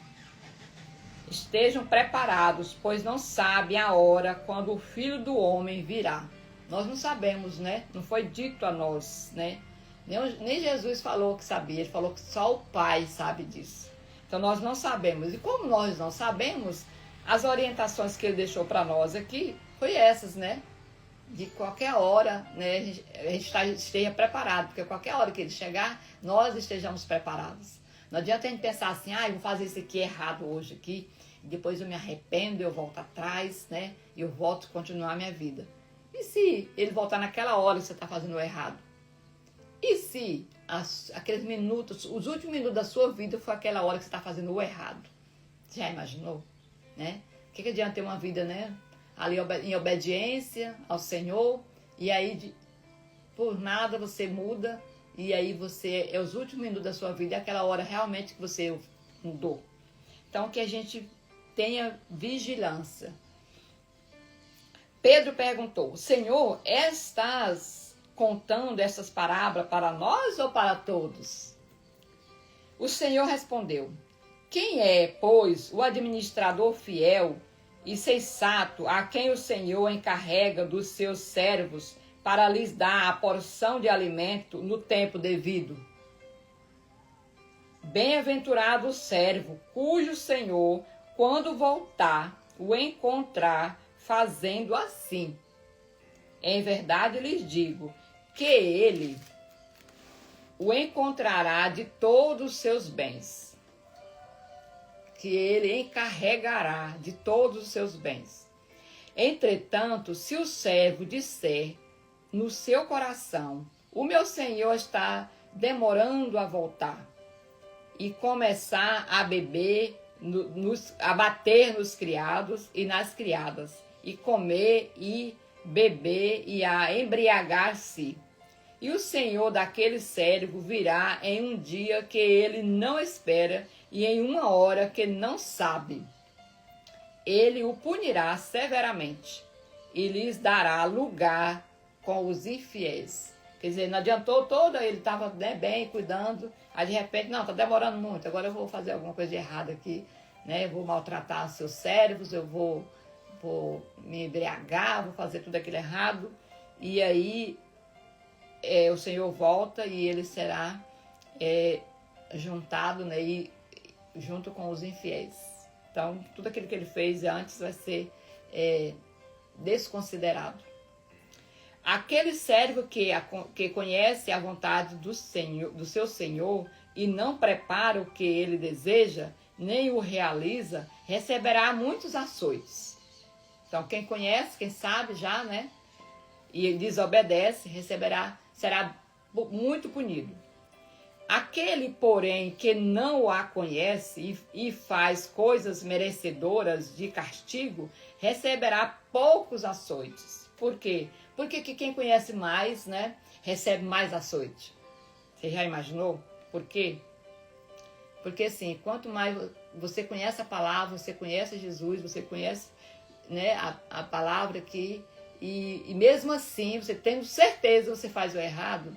Estejam preparados, pois não sabem a hora quando o Filho do Homem virá. Nós não sabemos, né? Não foi dito a nós, né? Nem Jesus falou que sabia, ele falou que só o Pai sabe disso. Então nós não sabemos. E como nós não sabemos, as orientações que ele deixou para nós aqui foi essas, né? De qualquer hora, né, a gente esteja preparado, porque qualquer hora que ele chegar, nós estejamos preparados. Não adianta a gente pensar assim, eu vou fazer isso aqui errado hoje aqui, depois eu me arrependo, eu volto atrás, né? E eu volto a continuar a minha vida. E se ele voltar naquela hora que você está fazendo o errado? E se aqueles minutos, os últimos minutos da sua vida foi aquela hora que você está fazendo o errado? Já imaginou? Né? O que adianta ter uma vida, né? Ali em obediência ao Senhor, e aí por nada você muda, e aí é os últimos minutos da sua vida, é aquela hora realmente que você mudou. Então que a gente tenha vigilância. Pedro perguntou, Senhor, estás contando essas parábolas para nós ou para todos? O Senhor respondeu, quem é, pois, o administrador fiel e sensato a quem o Senhor encarrega dos seus servos para lhes dar a porção de alimento no tempo devido? Bem-aventurado o servo, cujo Senhor, quando voltar, o encontrar fazendo assim. Em verdade lhes digo que ele o encontrará de todos os seus bens, que ele encarregará de todos os seus bens. Entretanto, se o servo disser no seu coração, o meu senhor está demorando a voltar, e começar a beber, a bater nos criados e nas criadas, e comer e beber e a embriagar-se, e o senhor daquele servo virá em um dia que ele não espera e em uma hora que não sabe. Ele o punirá severamente e lhes dará lugar com os infiéis. Quer dizer, não adiantou ele estava bem, cuidando, aí de repente, não, está demorando muito, agora eu vou fazer alguma coisa de errado aqui, né? Eu vou maltratar seus servos, eu vou me embriagar, vou fazer tudo aquilo errado, e aí o Senhor volta e ele será juntado, né, e junto com os infiéis. Então, tudo aquilo que ele fez antes vai ser desconsiderado. Aquele servo que conhece a vontade do seu Senhor e não prepara o que ele deseja, nem o realiza, receberá muitos açoites. Então, quem conhece, quem sabe já, né, e desobedece, será muito punido. Aquele, porém, que não a conhece e faz coisas merecedoras de castigo, receberá poucos açoites. Por quê? Porque quem conhece mais, né, recebe mais açoite. Você já imaginou? Por quê? Porque assim, quanto mais você conhece a palavra, você conhece Jesus, você conhece, né, a palavra aqui, e mesmo assim, você tendo certeza que você faz o errado,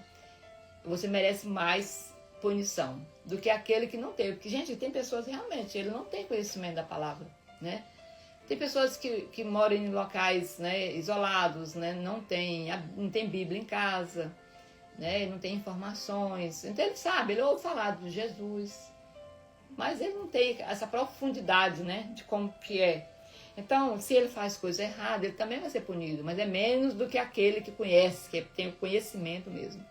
você merece mais punição do que aquele que não teve. Porque, gente, tem pessoas realmente, ele não tem conhecimento da palavra, né? Tem pessoas que moram em locais, né, isolados, né, não tem Bíblia em casa, né, não tem informações. Então ele sabe, ele ouve falar de Jesus, mas ele não tem essa profundidade, né, de como que é. Então, se ele faz coisa errada, ele também vai ser punido, mas é menos do que aquele que conhece, que tem o conhecimento mesmo.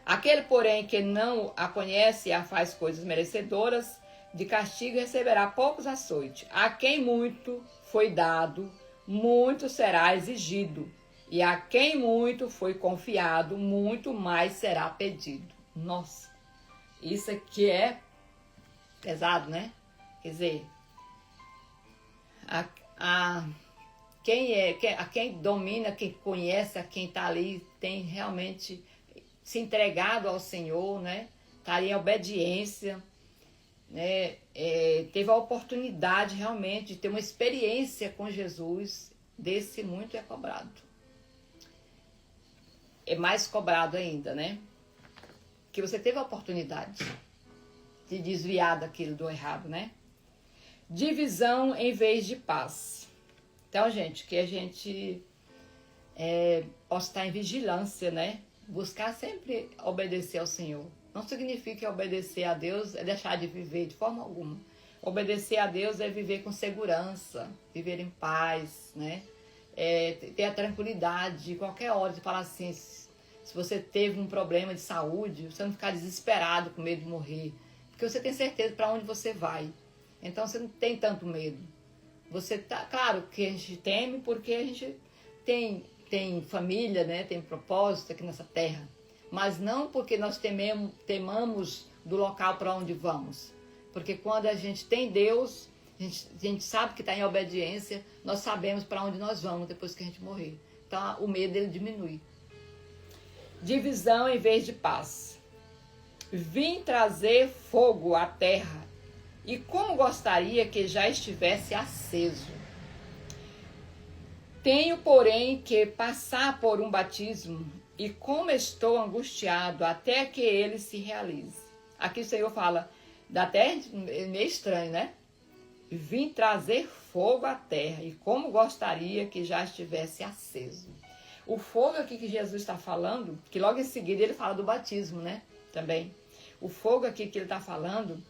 Aquele, porém, que não a conhece e a faz coisas merecedoras de castigo, receberá poucos açoites. A quem muito foi dado, muito será exigido. E a quem muito foi confiado, muito mais será pedido. Nossa, isso aqui é pesado, né? Quer dizer, quem domina, quem conhece, a quem está ali, tem realmente se entregado ao Senhor, né? Está ali em obediência, né? Teve a oportunidade realmente de ter uma experiência com Jesus, desse muito é cobrado. É mais cobrado ainda, né? Que você teve a oportunidade de desviar daquilo do errado, né? Divisão em vez de paz. Então, gente, que a gente possa estar em vigilância, né? Buscar sempre obedecer ao Senhor. Não significa que obedecer a Deus é deixar de viver de forma alguma. Obedecer a Deus é viver com segurança, viver em paz, né? Ter a tranquilidade de qualquer hora de falar assim, se você teve um problema de saúde, você não ficar desesperado com medo de morrer, porque você tem certeza para onde você vai. Então você não tem tanto medo. Você tá, claro que a gente teme porque a gente tem família, né? Tem propósito aqui nessa terra. Mas não porque nós temamos do local para onde vamos. Porque quando a gente tem Deus, a gente sabe que está em obediência, nós sabemos para onde nós vamos depois que a gente morrer. Então o medo dele diminui. Divisão em vez de paz. Vim trazer fogo à terra, e como gostaria que já estivesse aceso. Tenho, porém, que passar por um batismo, e como estou angustiado até que ele se realize. Aqui o Senhor fala, dá até meio estranho, né? Vim trazer fogo à terra, e como gostaria que já estivesse aceso. O fogo aqui que Jesus está falando, que logo em seguida ele fala do batismo, né? Também. O fogo aqui que ele está falando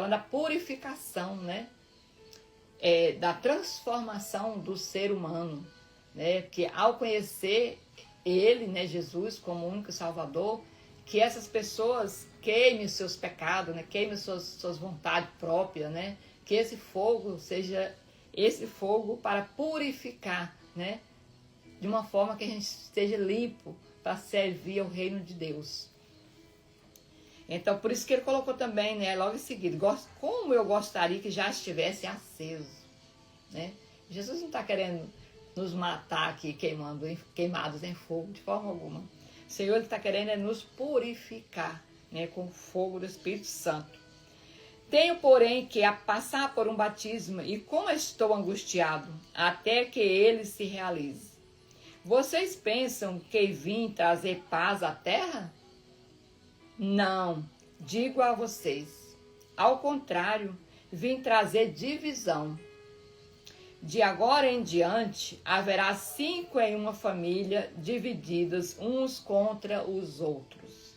da purificação, né? Da transformação do ser humano, né? Que ao conhecer ele, né, Jesus, como único Salvador, que essas pessoas queimem os seus pecados, né? Queimem suas vontades próprias, né? Que esse fogo seja esse fogo para purificar, né? De uma forma que a gente esteja limpo para servir ao reino de Deus. Então, por isso que ele colocou também, né, logo em seguida, como eu gostaria que já estivesse aceso, né? Jesus não está querendo nos matar aqui queimados em fogo, de forma alguma. O Senhor está querendo nos purificar, né, com o fogo do Espírito Santo. Tenho, porém, que passar por um batismo, e como estou angustiado, até que ele se realize. Vocês pensam que vim trazer paz à terra? Não, digo a vocês. Ao contrário, vim trazer divisão. De agora em diante, haverá 5 em uma família, divididas uns contra os outros.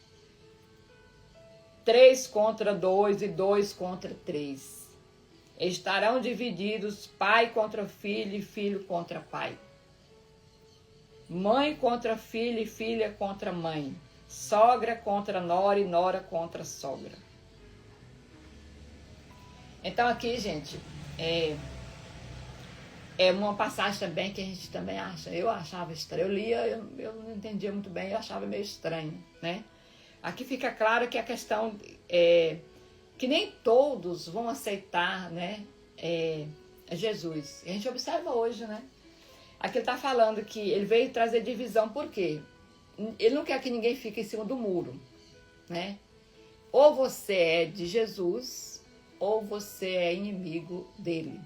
3 contra 2 e 2 contra 3. Estarão divididos pai contra filho e filho contra pai. Mãe contra filha e filha contra mãe. Sogra contra nora e nora contra sogra. Então aqui, gente, é uma passagem também que a gente também acha. Eu achava estranho. Eu lia, eu não entendia muito bem, eu achava meio estranho, né? Aqui fica claro que a questão que nem todos vão aceitar, né, Jesus. E a gente observa hoje, né? Aqui ele está falando que ele veio trazer divisão, por quê? Ele não quer que ninguém fique em cima do muro, né? Ou você é de Jesus, ou você é inimigo dele.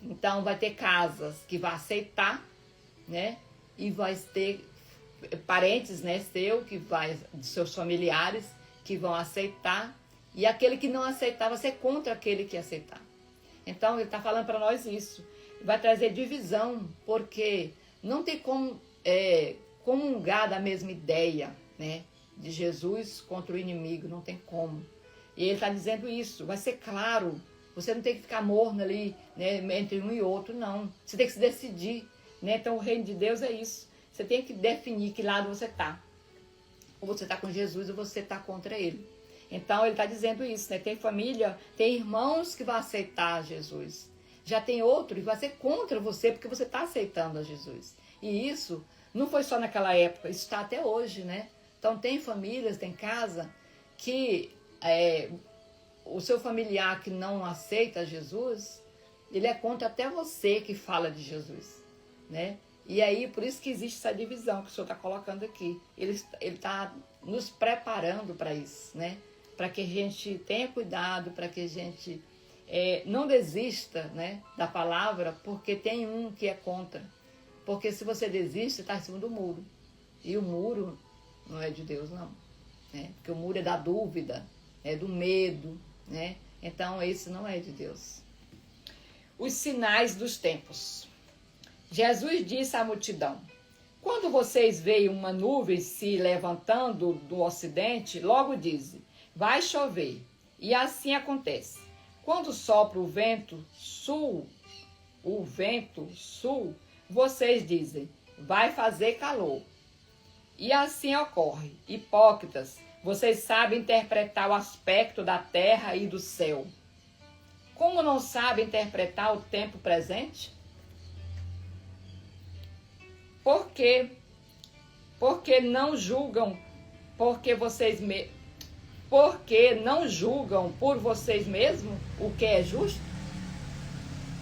Então vai ter casas que vai aceitar, né? E vai ter parentes, né, de seus familiares, que vão aceitar, e aquele que não aceitar vai ser contra aquele que aceitar. Então, ele está falando para nós isso. Vai trazer divisão, porque não tem como comungar da mesma ideia, né, de Jesus contra o inimigo, não tem como. E ele está dizendo isso, vai ser claro, você não tem que ficar morno ali, né, entre um e outro, não. Você tem que se decidir, né? Então, o reino de Deus é isso. Você tem que definir que lado você está. Ou você está com Jesus ou você está contra ele. Então, ele está dizendo isso, né? Tem família, tem irmãos que vão aceitar Jesus. Já tem outro que vai ser contra você porque você está aceitando a Jesus. E isso não foi só naquela época, isso está até hoje, né? Então, tem famílias, tem casa que o seu familiar que não aceita Jesus, ele é contra até você que fala de Jesus, né? E aí, por isso que existe essa divisão que o Senhor está colocando aqui. Ele está nos preparando para isso, né? Para que a gente tenha cuidado, para que a gente não desista, né, da palavra, porque tem um que é contra. Porque se você desiste, você está em cima do muro. E o muro não é de Deus, não. Né? Porque o muro é da dúvida, é do medo, né? Então, esse não é de Deus. Os sinais dos tempos. Jesus disse à multidão: quando vocês veem uma nuvem se levantando do ocidente, logo dizem, vai chover. E assim acontece. Quando sopra o vento sul, vocês dizem, vai fazer calor. E assim ocorre. Hipócritas, vocês sabem interpretar o aspecto da terra e do céu. Como não sabem interpretar o tempo presente? Por quê? Porque não julgam porque não julgam por vocês mesmos o que é justo?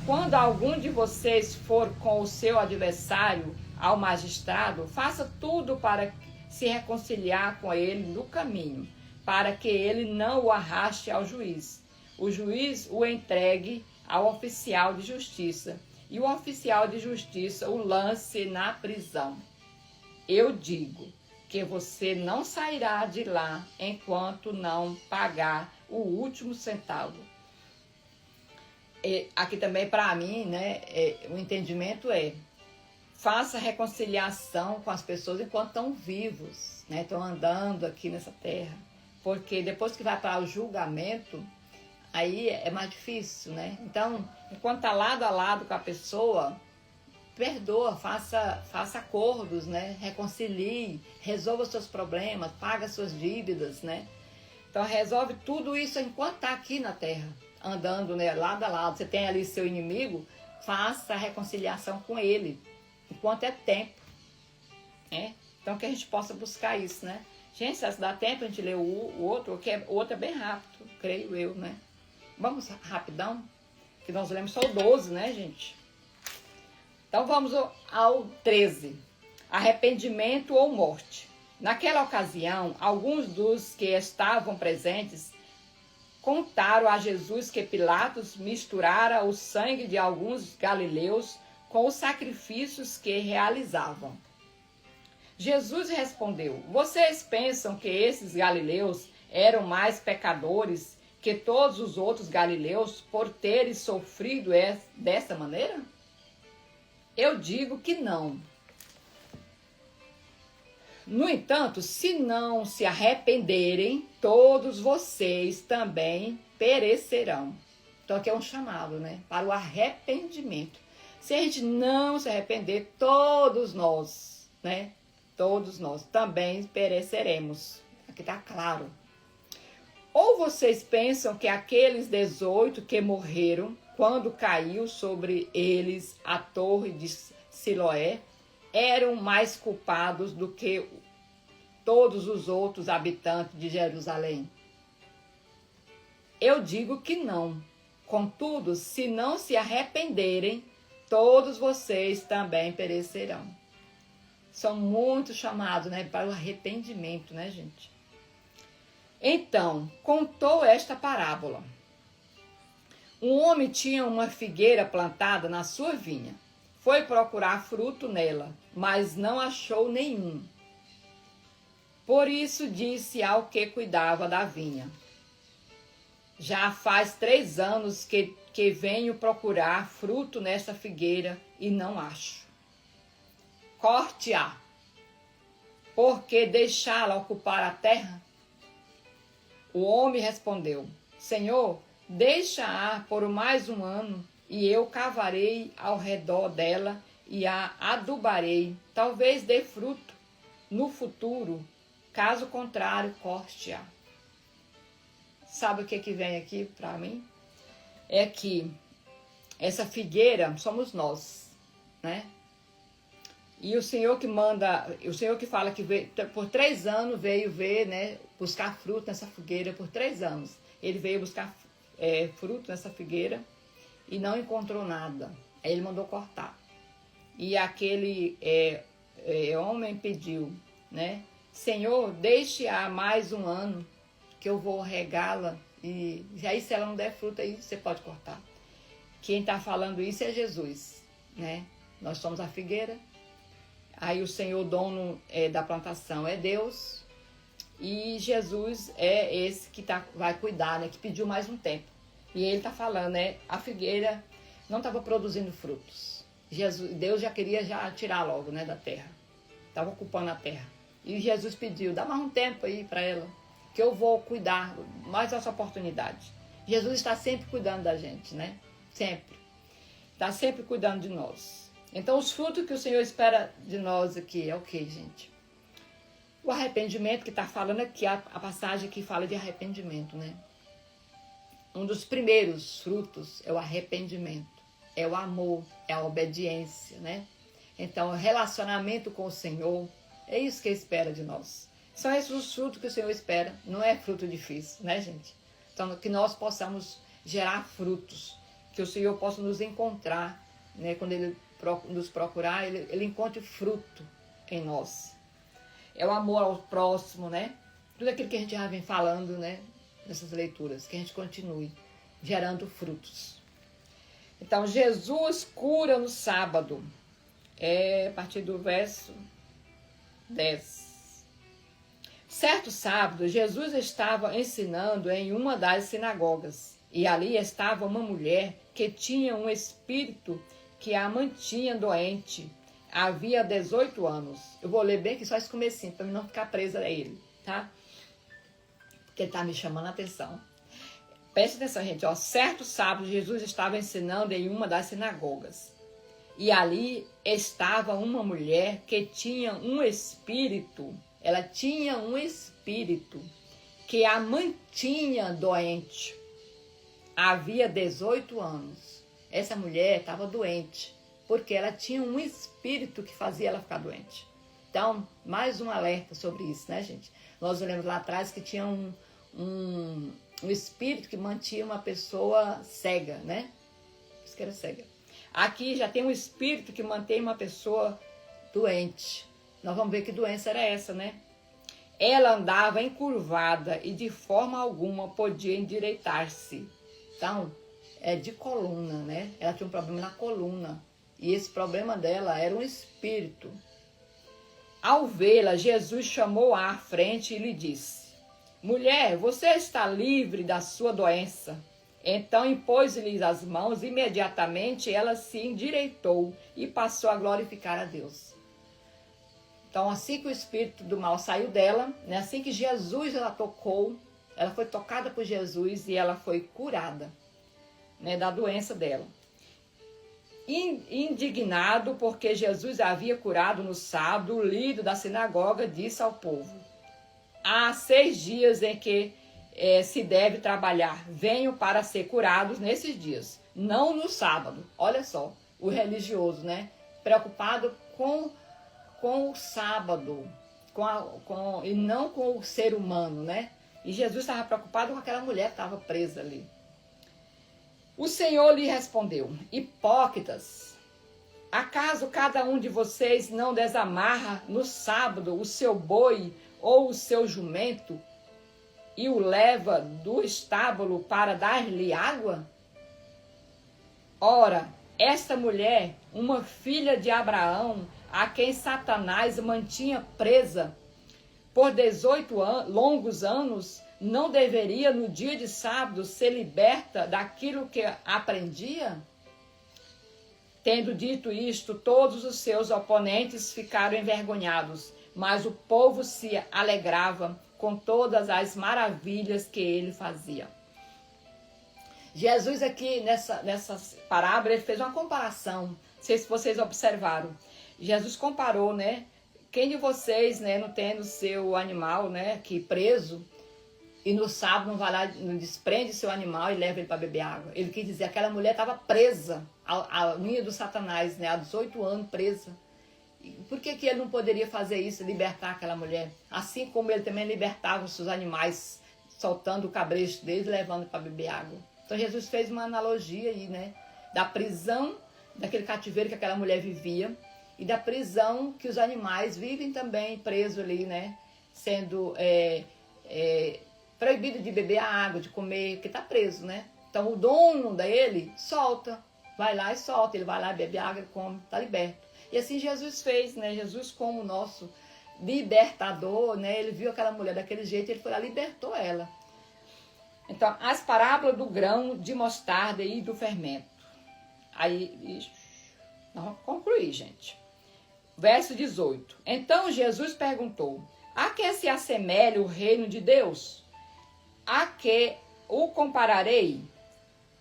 Quando algum de vocês for com o seu adversário ao magistrado, faça tudo para se reconciliar com ele no caminho, para que ele não o arraste ao juiz. O juiz o entregue ao oficial de justiça, e o oficial de justiça o lance na prisão. Eu digo que você não sairá de lá enquanto não pagar o último centavo. Aqui também, para mim, né, o entendimento faça reconciliação com as pessoas enquanto estão vivos, né, estão andando aqui nessa terra. Porque depois que vai para o julgamento, aí é mais difícil, né? Então, enquanto está lado a lado com a pessoa, perdoa, faça acordos, né? Reconcilie, resolva seus problemas, paga suas dívidas, né? Então, resolve tudo isso enquanto está aqui na terra, andando, né, lado a lado. Você tem ali seu inimigo, faça a reconciliação com ele, enquanto é tempo, né? Então, que a gente possa buscar isso, né? Gente, se dá tempo a gente ler o outro, o outro é bem rápido, creio eu, né? Vamos rapidão, que nós lemos só o 12, né, gente? Então vamos ao 13. Arrependimento ou morte. Naquela ocasião, alguns dos que estavam presentes contaram a Jesus que Pilatos misturara o sangue de alguns galileus com os sacrifícios que realizavam. Jesus respondeu: vocês pensam que esses galileus eram mais pecadores que todos os outros galileus por terem sofrido dessa maneira? Eu digo que não. No entanto, se não se arrependerem, todos vocês também perecerão. Então aqui é um chamado, né, para o arrependimento. Se a gente não se arrepender, todos nós, né, todos nós também pereceremos. Aqui está claro. Ou vocês pensam que aqueles 18 que morreram quando caiu sobre eles a torre de Siloé eram mais culpados do que todos os outros habitantes de Jerusalém? Eu digo que não. Contudo, se não se arrependerem, todos vocês também perecerão. São muitos chamados, né, para o arrependimento, né, gente? Então, contou esta parábola. Um homem tinha uma figueira plantada na sua vinha. Foi procurar fruto nela, mas não achou nenhum. Por isso disse ao que cuidava da vinha: já faz 3 anos que venho procurar fruto nessa figueira e não acho. Corte-a, porque deixá-la ocupar a terra? O homem respondeu: Senhor, deixa-a por mais 1 ano, e eu cavarei ao redor dela e a adubarei. Talvez dê fruto no futuro, caso contrário, corte-a. Sabe o que vem aqui para mim? É que essa figueira somos nós, né? E o Senhor que manda, o Senhor que fala que veio, por 3 anos veio ver, né, buscar fruto nessa figueira, por 3 anos. Ele veio buscar fruto nessa figueira e não encontrou nada. Aí ele mandou cortar. E aquele homem pediu, né, Senhor, deixe-a mais 1 ano, que eu vou regá-la. E aí se ela não der fruto, aí você pode cortar. Quem está falando isso é Jesus, né? Nós somos a figueira. Aí o Senhor, dono da plantação, é Deus. E Jesus é esse que vai cuidar, né? Que pediu mais um tempo. E ele está falando, né? A figueira não estava produzindo frutos. Deus já queria tirar logo, né, da terra. Estava ocupando a terra. E Jesus pediu, dá mais um tempo aí para ela, que eu vou cuidar mais dessa oportunidade. Jesus está sempre cuidando da gente, né? Sempre. Está sempre cuidando de nós. Então, os frutos que o Senhor espera de nós aqui é o que, gente? O arrependimento, que está falando aqui, a passagem que fala de arrependimento, né? Um dos primeiros frutos é o arrependimento, é o amor, é a obediência, né? Então, o relacionamento com o Senhor, é isso que Ele espera de nós. São esses os frutos que o Senhor espera, não é fruto difícil, né, gente? Então, que nós possamos gerar frutos, que o Senhor possa nos encontrar, né? Quando Ele nos procurar, ele encontre fruto em nós. É o amor ao próximo, né? Tudo aquilo que a gente já vem falando, né? Nessas leituras, que a gente continue gerando frutos. Então, Jesus cura no sábado. A partir do verso 10. Certo sábado, Jesus estava ensinando em uma das sinagogas. E ali estava uma mulher que tinha um espírito que a mantinha doente. Havia 18 anos. Eu vou ler bem aqui só esse comecinho, para não ficar presa a ele, tá? Porque ele está me chamando a atenção. Preste atenção, gente. Ó. Certo sábado, Jesus estava ensinando em uma das sinagogas. E ali estava uma mulher que tinha um espírito. Ela tinha um espírito que a mantinha doente. Havia 18 anos. Essa mulher estava doente, porque ela tinha um espírito que fazia ela ficar doente. Então, mais um alerta sobre isso, né, gente? Nós lemos lá atrás que tinha um espírito que mantinha uma pessoa cega, né? Isso que era cega. Aqui já tem um espírito que mantém uma pessoa doente. Nós vamos ver que doença era essa, né? Ela andava encurvada e de forma alguma podia endireitar-se. Então, de coluna, né? Ela tinha um problema na coluna. E esse problema dela era um espírito. Ao vê-la, Jesus chamou-a à frente e lhe disse: Mulher, você está livre da sua doença. Então impôs-lhe as mãos, imediatamente ela se endireitou e passou a glorificar a Deus. Então, assim que o espírito do mal saiu dela, né? Assim que Jesus ela tocou, ela foi tocada por Jesus e ela foi curada, né, da doença dela. Indignado porque Jesus havia curado no sábado, o líder da sinagoga disse ao povo: há 6 dias em que se deve trabalhar. Venham para ser curados nesses dias, não no sábado. Olha só, o religioso, né? Preocupado com o sábado, e não com o ser humano, né? E Jesus estava preocupado com aquela mulher que estava presa ali. O Senhor lhe respondeu: hipócritas, acaso cada um de vocês não desamarra no sábado o seu boi ou o seu jumento e o leva do estábulo para dar-lhe água? Ora, esta mulher, uma filha de Abraão, a quem Satanás mantinha presa, por 18 longos anos, não deveria no dia de sábado ser liberta daquilo que aprendia? Tendo dito isto, todos os seus oponentes ficaram envergonhados, mas o povo se alegrava com todas as maravilhas que ele fazia. Jesus aqui, nessa parábola, ele fez uma comparação. Não sei se vocês observaram. Jesus comparou, né? Quem de vocês, né, não tendo seu animal, né, aqui preso, e no sábado não vai lá, não desprende seu animal e leva ele para beber água? Ele quis dizer, aquela mulher estava presa à linha do Satanás, né, há 18 anos presa. Por que ele não poderia fazer isso, libertar aquela mulher? Assim como ele também libertava os seus animais, soltando o cabresto deles e levando para beber água. Então Jesus fez uma analogia aí, né, da prisão, daquele cativeiro que aquela mulher vivia, e da prisão que os animais vivem também presos ali, né, sendo proibido de beber a água, de comer, porque está preso, né? Então o dono dele solta, vai lá e solta, ele vai lá, bebe água, come, está liberto. E assim Jesus fez, né? Jesus como nosso libertador, né? Ele viu aquela mulher daquele jeito, ele foi lá e libertou ela. Então, as parábolas do grão de mostarda e do fermento. Aí, vamos concluir, gente. Verso 18. Então Jesus perguntou, a que se assemelha o reino de Deus? A que o compararei?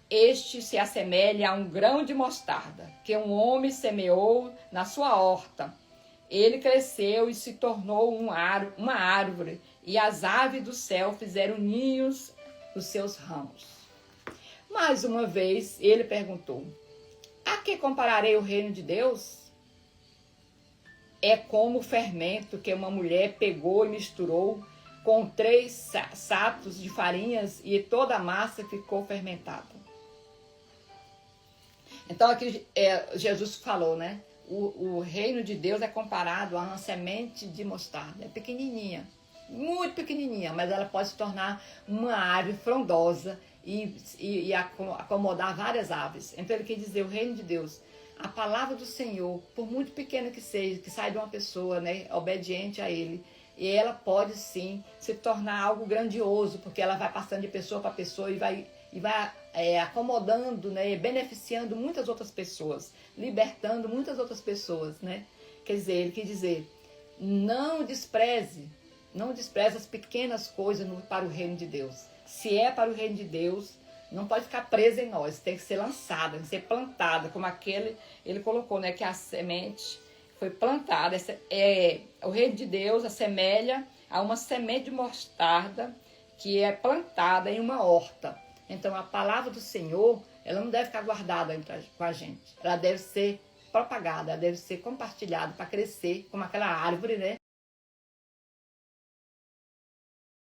Este se assemelha a um grão de mostarda, que um homem semeou na sua horta. Ele cresceu e se tornou uma árvore, e as aves do céu fizeram ninhos nos seus ramos. Mais uma vez, ele perguntou, a que compararei o reino de Deus? É como o fermento que uma mulher pegou e misturou com 3 sacos de farinhas e toda a massa ficou fermentada. Então aqui Jesus falou, né? O reino de Deus é comparado a uma semente de mostarda. É pequenininha, muito pequenininha, mas ela pode se tornar uma árvore frondosa e acomodar várias aves. Então ele quer dizer, o reino de Deus, a palavra do Senhor, por muito pequena que seja, que sai de uma pessoa, né, obediente a Ele, e ela pode sim se tornar algo grandioso, porque ela vai passando de pessoa para pessoa e vai acomodando, né, beneficiando muitas outras pessoas, libertando muitas outras pessoas, né? Quer dizer, ele quer dizer, não despreze as pequenas coisas para o reino de Deus. Se é para o reino de Deus, não pode ficar presa em nós, tem que ser lançada, tem que ser plantada, como ele colocou, né, que a semente foi plantada. O reino de Deus assemelha a uma semente de mostarda que é plantada em uma horta. Então a palavra do Senhor, ela não deve ficar guardada com a gente, ela deve ser propagada, ela deve ser compartilhada para crescer como aquela árvore, né?